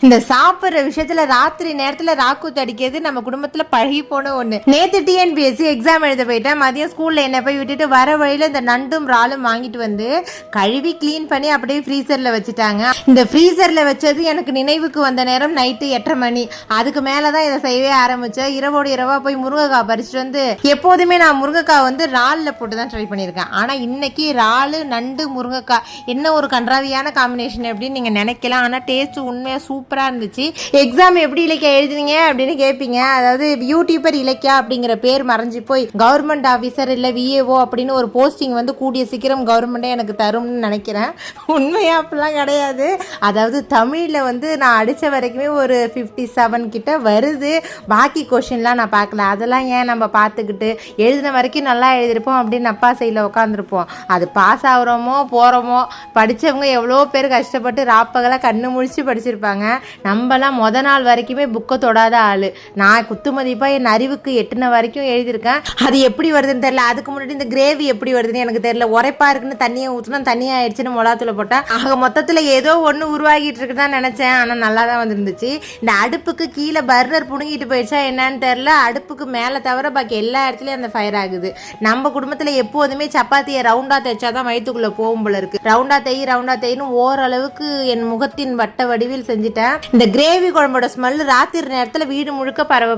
இந்த சாப்பிட்ற விஷயத்துல ராத்திரி நேரத்துல ராக்கூத்து அடிக்கிறது நம்ம குடும்பத்துல பழகி போன ஒண்ணு. நேத்து டிஎன்பிஎஸ்சி எக்ஸாம் எழுத போயிட்டேன். மதியம் ஸ்கூல்ல என்ன போய் விட்டுட்டு வர வழியில இந்த நண்டும் ராலும் வாங்கிட்டு வந்து கழுவி கிளீன் பண்ணி அப்படியே ஃப்ரீசர்ல வச்சுட்டாங்க. இந்த ஃப்ரீசர்ல வச்சது எனக்கு நினைவுக்கு வந்த நேரம் நைட்டு 8:30 மணி. அதுக்கு மேலதான் இதை செய்யவே ஆரம்பிச்சேன். இரவோடு இரவா போய் முருங்கைக்காய் பறிச்சுட்டு வந்து, எப்போதுமே நான் முருங்கைக்காய் வந்து ராலில் போட்டு தான் ட்ரை பண்ணியிருக்கேன். ஆனா இன்னைக்கு ராலு நண்டு முருங்கைக்காய் என்ன ஒரு கன்றாவியான காம்பினேஷன் அப்படின்னு நீங்க நினைக்கலாம். ஆனா டேஸ்ட் உண்மையா சூப்பராக இருந்துச்சு. எக்ஸாம் எப்படி இலக்கியா எழுதுனீங்க அப்படின்னு கேட்பீங்க. அதாவது யூடியூபர் இலக்கியா அப்படிங்கிற பேர் மறைஞ்சு போய் கவர்மெண்ட் ஆஃபீஸர் இல்லை விஏஓ அப்படின்னு ஒரு போஸ்டிங் வந்து கூடிய சீக்கிரம் கவர்மெண்ட்டே எனக்கு தரும்னு நினைக்கிறேன். உண்மையாக அப்படிலாம் கிடையாது. அதாவது தமிழில் வந்து நான் அடித்த வரைக்குமே ஒரு 57 கிட்ட வருது. பாக்கி கொஷின்லாம் நான் பார்க்கல. அதெல்லாம் ஏன் நம்ம பார்த்துக்கிட்டு எழுதின வரைக்கும் நல்லா எழுதிருப்போம் அப்படின்னு அப்பா சைடில் உட்காந்துருப்போம். அது பாஸ் ஆகிறோமோ போகிறோமோ, படித்தவங்க எவ்வளோ பேர் கஷ்டப்பட்டு ராப்பகலாக கண்ணு முழிச்சு படிச்சிருப்பாங்க. நம்மலாம் நாள் வரைக்குமே புக்கை தொடாத ஆள். நான் குத்துமதிப்பாக என் அறிவுக்கு எட்டுன வரைக்கும் எழுதியிருக்கேன். அது எப்படி வருதுன்னு தெரியல. அதுக்கு முன்னாடி இந்த கிரேவி எப்படி வருதுன்னு எனக்கு தெரியல. உரைப்பா இருக்குன்னு தண்ணியை ஊற்றினா தண்ணியாக ஆயிடுச்சுன்னு மொளாத்துல போட்டேன். ஆக மொத்தத்தில் ஏதோ ஒன்று உருவாகிட்டு இருக்குதான் நினச்சேன். ஆனால் நல்லா தான் வந்துருந்துச்சு. இந்த அடுப்புக்கு கீழே பர்னர் புடுங்கிட்டு போயிடுச்சா என்னன்னு தெரியல. அடுப்புக்கு மேலே தவிர பாக்கி எல்லா இடத்துலையும் அந்த ஃபயர் ஆகுது. நம்ம குடும்பத்தில் எப்போதுமே சப்பாத்தியை ரவுண்டாக தைச்சாதான் வயிற்றுக்குள்ளே போகும் போல இருக்கு. ரவுண்டா தேயின்னு ஓரளவுக்கு என் முகத்தின் வட்ட வடிவில் செஞ்சுட்டேன். இந்த கிரேவி குழம்போட ஸ்மெல் ராத்திரி நேரத்தில் வீடு முழுக்க பரவ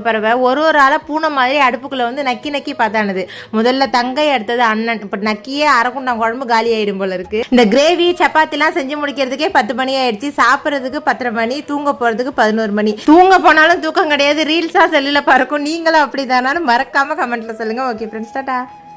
ஒரு ஆளா பூனை மாதிரி அடுப்புக்குள்ள வந்து நக்கி பார்த்தானது. முதல்ல தங்கை, அடுத்தது அண்ணன். இப்ப நக்கியே அரைக்குண்டாம் குழம்பு காலி ஆயிடும் போல இருக்கு. இந்த கிரேவி சப்பாத்திலாம் செஞ்சு முடிக்கிறதுக்கே 10 மணி ஆயிடுச்சு. சாப்பிட்றதுக்கு 10:30 மணி, தூங்க போறதுக்கு 11 மணி. தூங்க போனாலும் தூக்கம் கிடையாது. ரீல்ஸா செல்லுல பறக்கும். நீங்களும் அப்படிதானாலும் மறக்காம கமெண்ட்ல சொல்லுங்க. Okay friends, Tata.